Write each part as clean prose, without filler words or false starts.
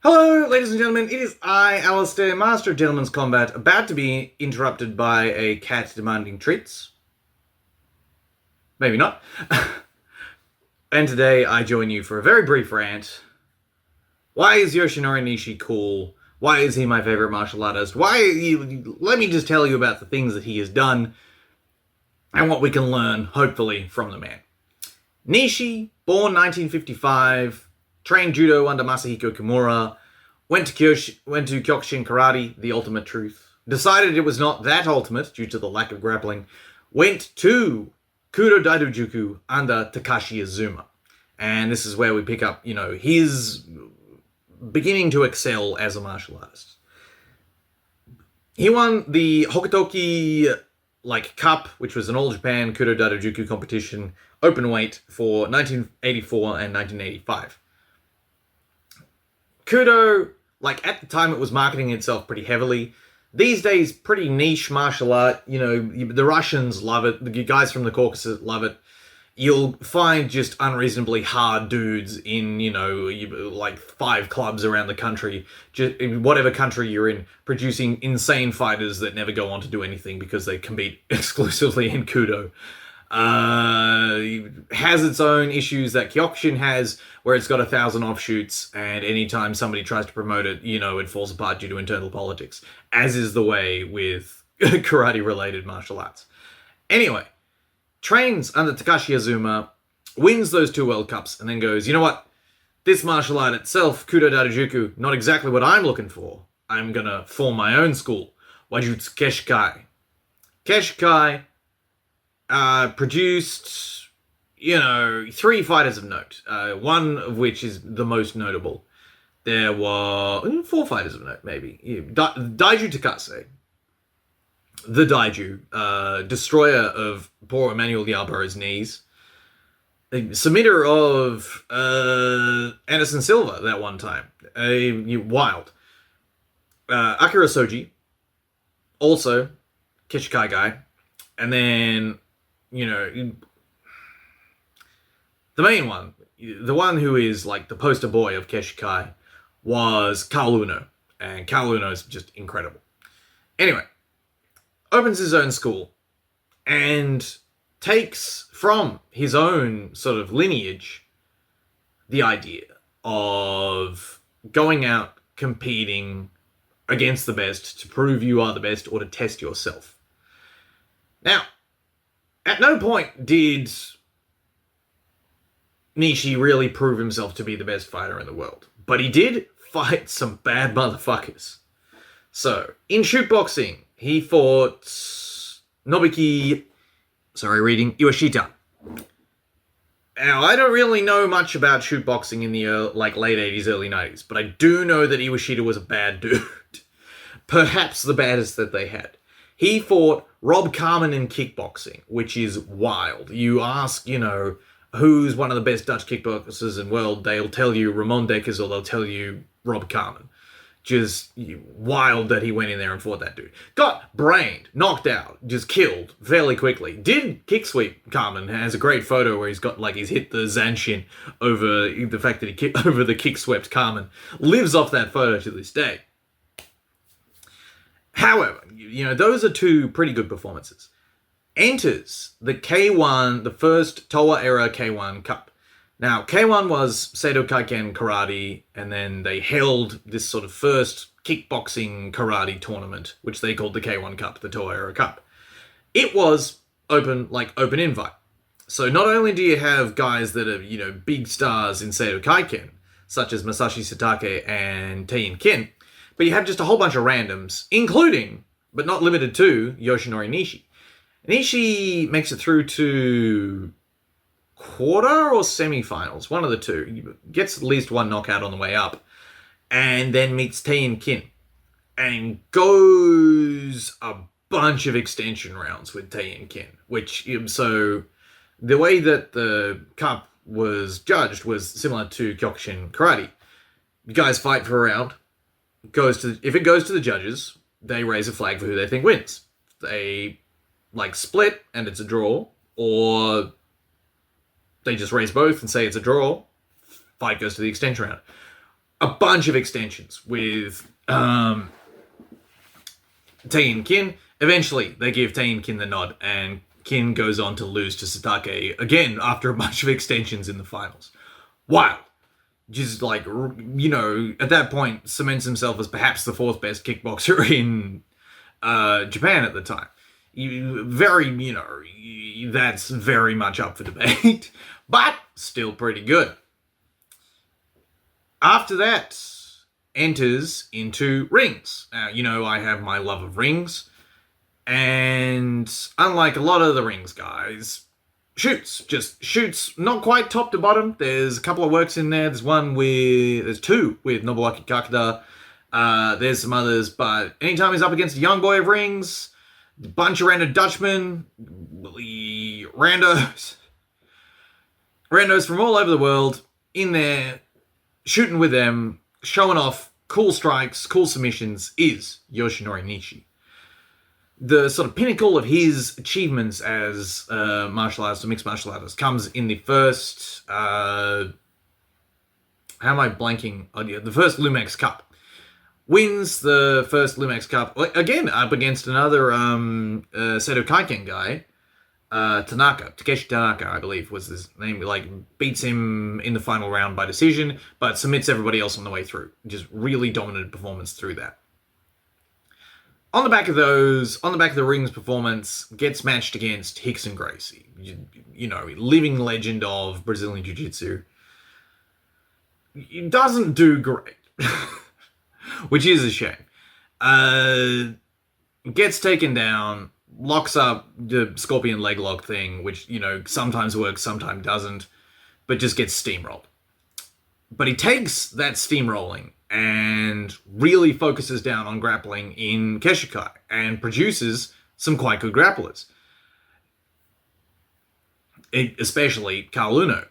Hello, ladies and gentlemen, it is I, Alistair, Master of Gentleman's Combat, about to be interrupted by a cat demanding treats. Maybe not. And today I join you for a very brief rant. Why is Yoshinori Nishi cool? Why is he my favorite martial artist? Let me just tell you about the things that he has done and what we can learn, hopefully, from the man. Nishi, born 1955, trained judo under Masahiko Kimura, went to Kyokushin Karate, the ultimate truth, decided it was not that ultimate due to the lack of grappling, went to Kudo Daidojuku under Takashi Azuma. And this is where we pick up, his beginning to excel as a martial artist. He won the Hokutoki Cup, which was an All Japan Kudo Daidojuku competition, open weight for 1984 and 1985. Kudo, at the time it was marketing itself pretty heavily. These days, pretty niche martial art. The Russians love it. The guys from the Caucasus love it. You'll find just unreasonably hard dudes in, 5 clubs around the country, just in whatever country you're in, producing insane fighters that never go on to do anything because they compete exclusively in Kudo. Has its own issues that Kyokushin has, where it's got 1,000 offshoots, and anytime somebody tries to promote it, it falls apart due to internal politics, as is the way with karate-related martial arts. Anyway, trains under Takashi Azuma, wins those 2 World Cups, and then goes, you know what? This martial art itself, Kudo Daidojuku, not exactly what I'm looking for. I'm gonna form my own school. Wajutsu Keshikai. Keshikai produced, 3 fighters of note. One of which is the most notable. There were 4 fighters of note, maybe. Daiju Takase, the Daiju, destroyer of poor Emmanuel Yarbrough's knees. Submitter of Anderson Silva that one time. Wild. Akira Soji, also Keshikai guy. And then, the main one, the one who is the poster boy of Keshikai, was Carl Uno. And Carl Uno is just incredible. Anyway, opens his own school and takes from his own sort of lineage the idea of going out, competing against the best to prove you are the best or to test yourself. Now, at no point did Nishi really prove himself to be the best fighter in the world, but he did fight some bad motherfuckers. So, in shootboxing, he fought Iwashita. Now, I don't really know much about shootboxing in the late 80s, early 90s, but I do know that Iwashita was a bad dude. Perhaps the baddest that they had. He fought Rob Carmen in kickboxing, which is wild. You ask, who's one of the best Dutch kickboxers in the world, they'll tell you Ramon Dekkers or they'll tell you Rob Carmen. Just wild that he went in there and fought that dude. Got brained, knocked out, just killed fairly quickly. Did kick sweep Carmen. Has a great photo where he's got he's hit the Zanshin over the fact that he over the kick swept Carmen. Lives off that photo to this day. However, those are 2 pretty good performances. Enters the K1, the first Towa era K1 Cup. Now, K1 was Seido Kaiken karate, and then they held this sort of first kickboxing karate tournament, which they called the K1 Cup, the Towa era Cup. It was open invite. So not only do you have guys that are, big stars in Seido Kaiken, such as Masashi Satake and Tein Ken, but you have just a whole bunch of randoms, including, but not limited to, Yoshinori Nishi. Nishi makes it through to quarter or semi-finals, one of the 2. He gets at least 1 knockout on the way up, and then meets Tein Kin, and goes a bunch of extension rounds with Tein Kin, which, so the way that the cup was judged was similar to Kyokushin Karate. You guys fight for a round. If it goes to the judges, they raise a flag for who they think wins. They split and it's a draw, or they just raise both and say it's a draw. Fight goes to the extension round. a bunch of extensions with Tei and Kin. Eventually, they give Tei and Kin the nod, and Kin goes on to lose to Satake again after a bunch of extensions in the finals. Wild. Just like, at that point, cements himself as perhaps the fourth best kickboxer in Japan at the time. That's very much up for debate, but still pretty good. After that, enters into rings. Now, I have my love of rings, and unlike a lot of the rings guys, shoots, not quite top to bottom. There's a couple of works in there. There's two with Nobuaki Kakada. There's some others, but anytime he's up against a young boy of rings, a bunch of random Dutchmen, randos from all over the world in there, shooting with them, showing off cool strikes, cool submissions, is Yoshinori Nishi. The sort of pinnacle of his achievements as martial artist, or mixed martial artist, comes in the first... how am I blanking? Oh, yeah, the first Lumex Cup. Wins the first Lumex Cup, again, up against another Seto Kaiken guy, Takeshi Tanaka, I believe was his name. Beats him in the final round by decision, but submits everybody else on the way through. Just really dominant performance through that. On the back of the rings performance, gets matched against Rickson Gracie. Living legend of Brazilian Jiu-Jitsu. He doesn't do great. Which is a shame. Gets taken down, locks up the scorpion leg lock thing, which, sometimes works, sometimes doesn't, but just gets steamrolled. But he takes that steamrolling and really focuses down on grappling in Keshikai and produces some quite good grapplers. Especially Carl Uno.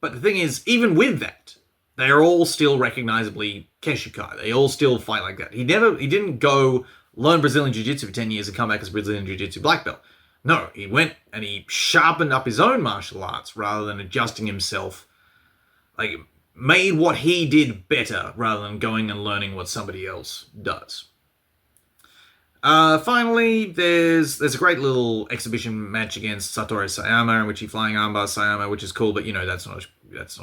But the thing is, even with that, they are all still recognizably Keshikai. They all still fight like that. He didn't go learn Brazilian Jiu-Jitsu for 10 years and come back as Brazilian Jiu-Jitsu black belt. No, he went and he sharpened up his own martial arts rather than adjusting himself. Made what he did better rather than going and learning what somebody else does. Finally, there's a great little exhibition match against Satoru Sayama in which he flying armbar Sayama, which is cool, but that's not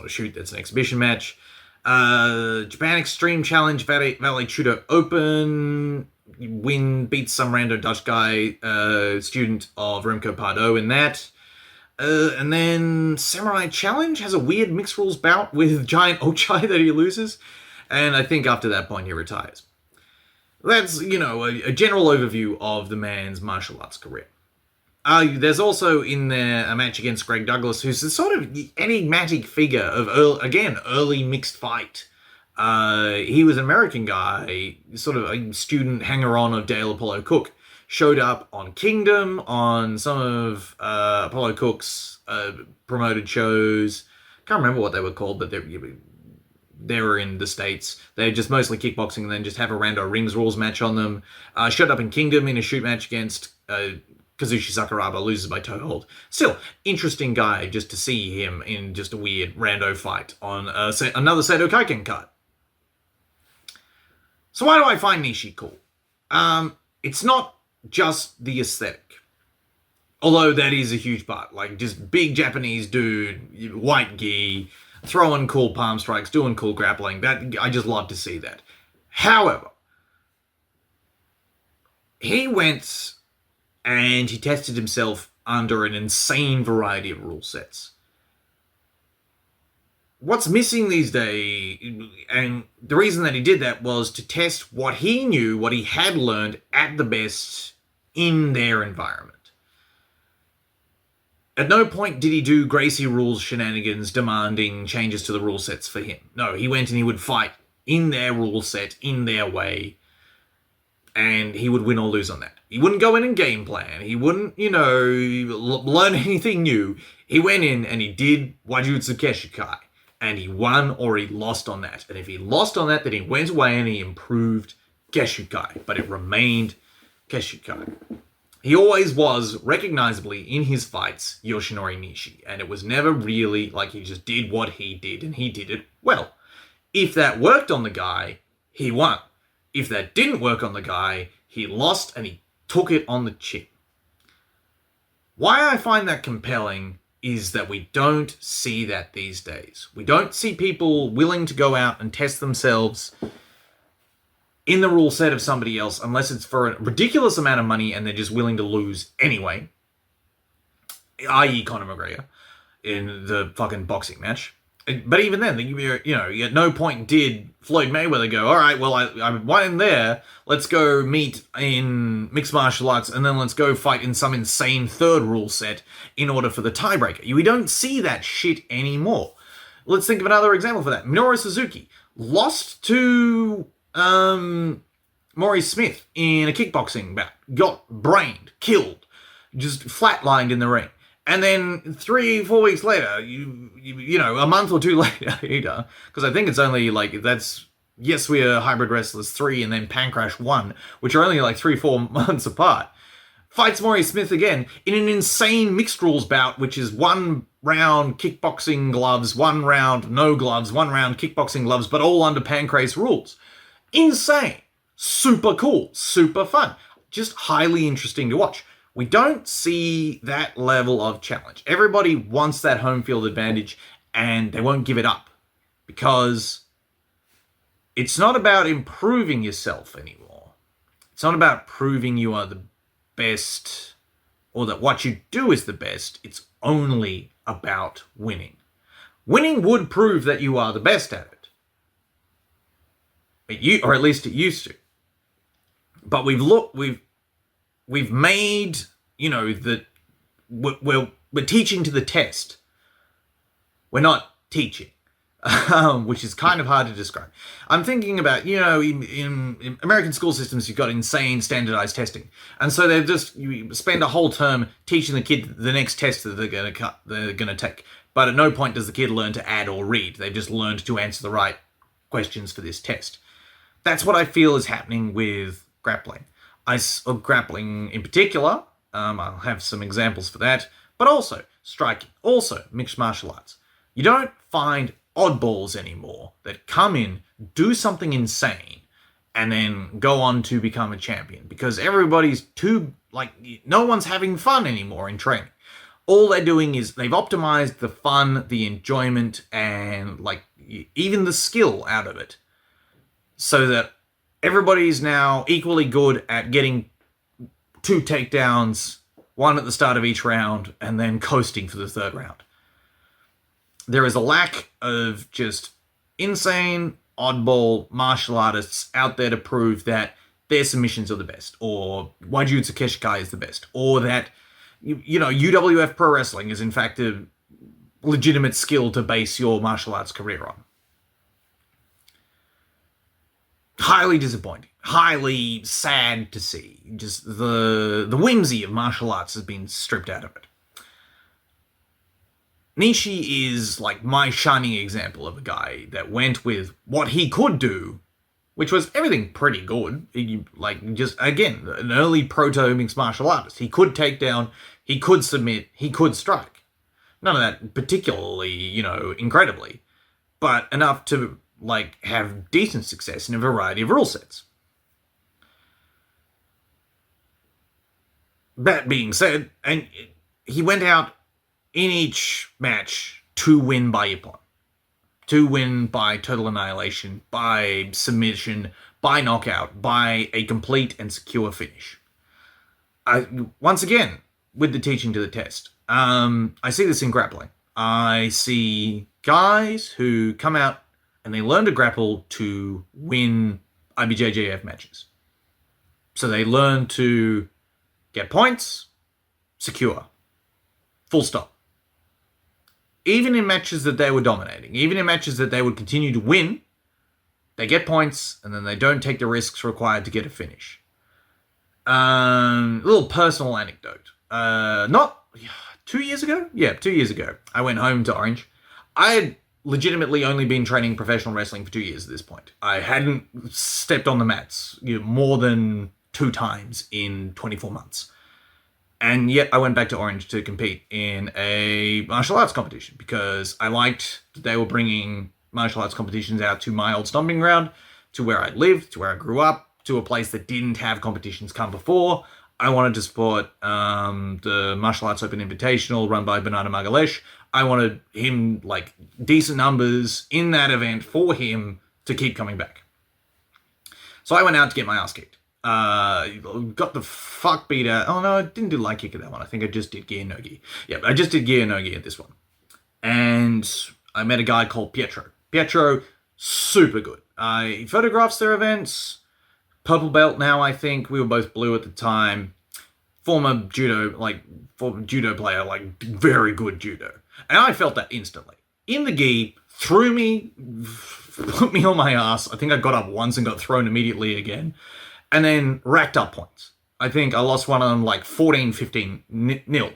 a shoot, that's an exhibition match. Japan Extreme Challenge Valley Chudo Open, beats some random Dutch guy, student of Remco Pardo in that. And then Samurai Challenge has a weird mixed rules bout with Giant Ochai that he loses. And I think after that point he retires. That's, a general overview of the man's martial arts career. There's also in there a match against Greg Douglas, who's a sort of enigmatic figure of, early mixed fight. He was an American guy, sort of a student hanger-on of Dale Apollo Cook. Showed up on Kingdom, on some of Apollo Cook's promoted shows. Can't remember what they were called, but they were in the States. They're just mostly kickboxing and then just have a rando rings rules match on them. Showed up in Kingdom in a shoot match against Kazushi Sakuraba, loses by toe hold. Still, interesting guy just to see him in just a weird rando fight on another Seto Kaiken card. So why do I find Nishi cool? It's not just the aesthetic. Although that is a huge part. Just big Japanese dude, white gi, throwing cool palm strikes, doing cool grappling. That I just love to see that. However, he went and he tested himself under an insane variety of rule sets. What's missing these days, and the reason that he did that was to test what he knew, what he had learned at the best in their environment. At no point did he do Gracie rules shenanigans demanding changes to the rule sets for him. No, he went and he would fight in their rule set, in their way, and he would win or lose on that. He wouldn't go in and game plan. He wouldn't, learn anything new. He went in and he did Wajutsu Keshikai. And he won or he lost on that. And if he lost on that, then he went away and he improved Keshikai. But it remained Keshikai. He always was, recognizably, in his fights, Yoshinori Nishi. And it was never really like he just did what he did, and he did it well. If that worked on the guy, he won. If that didn't work on the guy, he lost and he took it on the chin. Why I find that compelling is that we don't see that these days. We don't see people willing to go out and test themselves in the rule set of somebody else unless it's for a ridiculous amount of money and they're just willing to lose anyway, i.e. Conor McGregor in the fucking boxing match. But even then, at no point did Floyd Mayweather go, all right, well, I won in there, let's go meet in mixed martial arts, and then let's go fight in some insane third rule set in order for the tiebreaker. We don't see that shit anymore. Let's think of another example for that. Minoru Suzuki lost to Maurice Smith in a kickboxing bout, got brained, killed, just flatlined in the ring. And then 3-4 weeks later, a month or two later, because I think it's only that's Yes We Are Hybrid Wrestlers 3 and then Pancrash 1, which are only 3-4 months apart, fights Maurice Smith again in an insane mixed rules bout, which is 1 round kickboxing gloves, 1 round no gloves, 1 round kickboxing gloves, but all under Pancrase rules. Insane. Super cool. Super fun. Just highly interesting to watch. We don't see that level of challenge. Everybody wants that home field advantage, and they won't give it up because it's not about improving yourself anymore. It's not about proving you are the best or that what you do is the best. It's only about winning. Winning would prove that you are the best at it. Or at least it used to. But we've made, that we're teaching to the test. We're not teaching, which is kind of hard to describe. I'm thinking about, in American school systems, you've got insane standardized testing. And so you spend a whole term teaching the kid the next test that they're going to take. But at no point does the kid learn to add or read. They've just learned to answer the right questions for this test. That's what I feel is happening with grappling. Grappling in particular, I'll have some examples for that, but also striking, also mixed martial arts. You don't find oddballs anymore that come in, do something insane, and then go on to become a champion, because everybody's no one's having fun anymore in training. All they're doing is they've optimized the fun, the enjoyment, and even the skill out of it, so that everybody's now equally good at getting 2 takedowns, 1 at the start of each round, and then coasting for the 3rd round. There is a lack of just insane, oddball martial artists out there to prove that their submissions are the best, or Wajutsu Keshikai is the best, or that, UWF Pro Wrestling is in fact a legitimate skill to base your martial arts career on. Highly disappointing. Highly sad to see. Just the whimsy of martial arts has been stripped out of it. Nishi is my shining example of a guy that went with what he could do, which was everything pretty good. Again, an early proto mixed martial artist. He could take down, he could submit, he could strike. None of that particularly, incredibly, but enough to have decent success in a variety of rule sets. That being said, and he went out in each match to win by Ippon. To win by total annihilation, by submission, by knockout, by a complete and secure finish. Once again, with the teaching to the test, I see this in grappling. I see guys who come out and they learn to grapple to win IBJJF matches. So they learn to get points, secure. Full stop. Even in matches that they were dominating, even in matches that they would continue to win, they get points and then they don't take the risks required to get a finish. A little personal anecdote. Not 2 years ago? Yeah, 2 years ago. I went home to Orange. I had legitimately only been training professional wrestling for 2 years at this point. I hadn't stepped on the mats more than 2 times in 24 months. And yet I went back to Orange to compete in a martial arts competition because I liked that they were bringing martial arts competitions out to my old stomping ground, to where I lived, to where I grew up, to a place that didn't have competitions come before. I wanted to support the Martial Arts Open Invitational run by Bernardo Margalesh. I wanted him, like, decent numbers in that event for him to keep coming back. So I went out to get my ass kicked. Got the fuck beat out. Oh no, I didn't do light kick at that one. I think I just did gear no gi. Yeah, I just did gear no gi at this one. And I met a guy called Pietro. Pietro, super good. He photographs their events. Purple belt now, I think. We were both blue at the time. Former judo player, like very good judo. And I felt that instantly. In the gi, threw me, put me on my ass. I think I got up once and got thrown immediately again. And then racked up points. I think I lost one of them like 14-15 nil.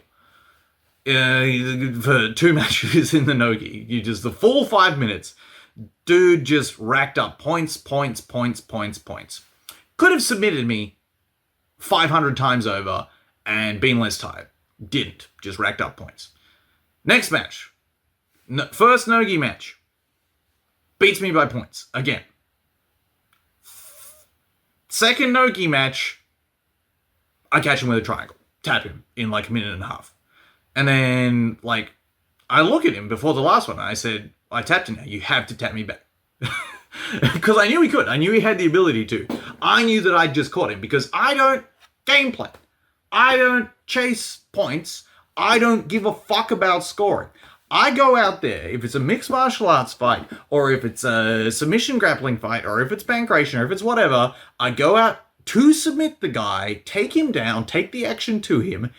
For 2 matches in the no-gi. You just, the full 5 minutes, dude just racked up points. Could have submitted me 500 times over and been less tired. Didn't. Just racked up points. Next match. First no-gi match. Beats me by points. Again. Second no-gi match. I catch him with a triangle. Tap him in like a minute and a half. And then, like, I look at him before the last one and I said, I tapped him now. You have to tap me back. Because I knew he could. I knew he had the ability to. I knew that I'd just caught him because I don't gameplay. I don't chase points. I don't give a fuck about scoring. I go out there, if it's a mixed martial arts fight, or if it's a submission grappling fight, or if it's pancration, or if it's whatever, I go out to submit the guy, take him down, take the action to him,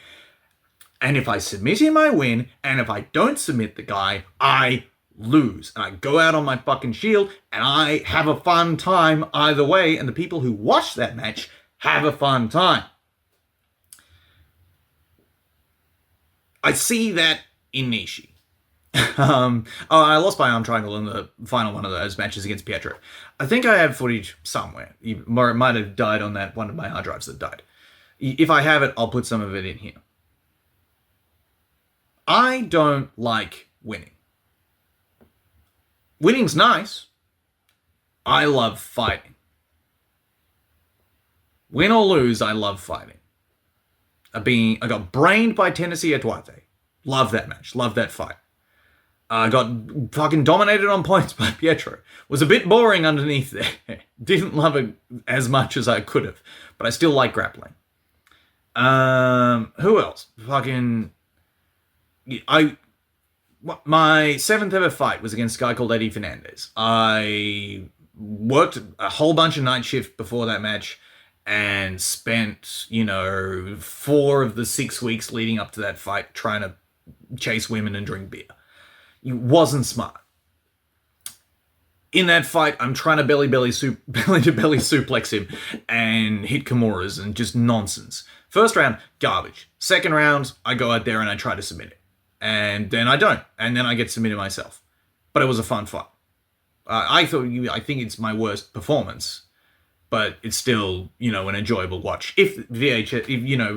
and if I submit him, I win, and if I don't submit the guy, I lose. And I go out on my fucking shield, and I have a fun time either way, and the people who watch that match have a fun time. I see that in Nishi. I lost my arm triangle in the final one of those matches against Pietro. I think I have footage somewhere. It might have died on that one of my hard drives that died. If I have it, I'll put some of it in here. I don't like winning. Winning's nice. I love fighting. Win or lose, I love fighting. I got brained by Tennessee Atuate. Love that match. Love that fight. I got fucking dominated on points by Pietro. Was a bit boring underneath there. Didn't love it as much as I could have. But I still like grappling. Who else? My 7th ever fight was against a guy called Eddie Fernandez. I worked a whole bunch of night shift before that match and spent, 4 of the 6 weeks leading up to that fight trying to chase women and drink beer. It wasn't smart. In that fight, I'm trying to belly to belly suplex him and hit Kimuras and just nonsense. First round, garbage. Second round, I go out there and I try to submit it. And then I don't. And then I get submitted myself. But it was a fun fight. I think it's my worst performance. But it's still, an enjoyable watch. If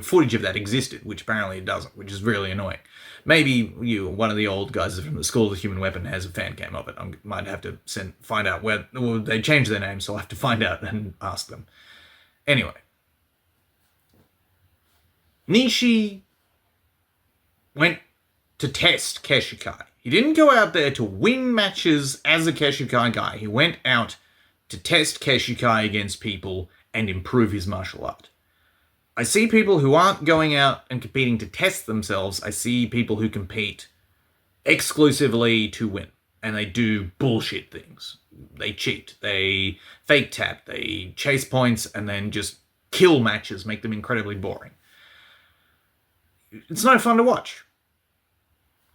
footage of that existed, which apparently it doesn't, which is really annoying. Maybe one of the old guys from the School of the Human Weapon has a fan cam of it. I might have to find out where. Well, they changed their name, so I'll have to find out and ask them. Anyway. Nishi went to test Keshikai. He didn't go out there to win matches as a Keshikai guy. He went out to test Keshikai against people and improve his martial art. I see people who aren't going out and competing to test themselves. I see people who compete exclusively to win. And they do bullshit things. They cheat. They fake tap. They chase points and then just kill matches, make them incredibly boring. It's no fun to watch.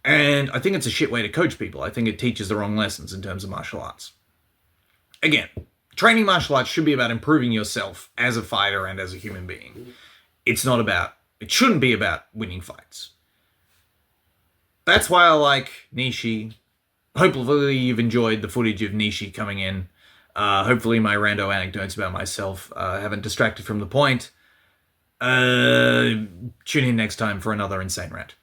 And I think it's a shit way to coach people. I think it teaches the wrong lessons in terms of martial arts. Again, training martial arts should be about improving yourself as a fighter and as a human being. It shouldn't be about winning fights. That's why I like Nishi. Hopefully you've enjoyed the footage of Nishi coming in. Hopefully my rando anecdotes about myself haven't distracted from the point. Tune in next time for another insane rant.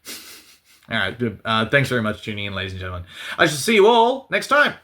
All right. Thanks very much for tuning in, ladies and gentlemen. I shall see you all next time.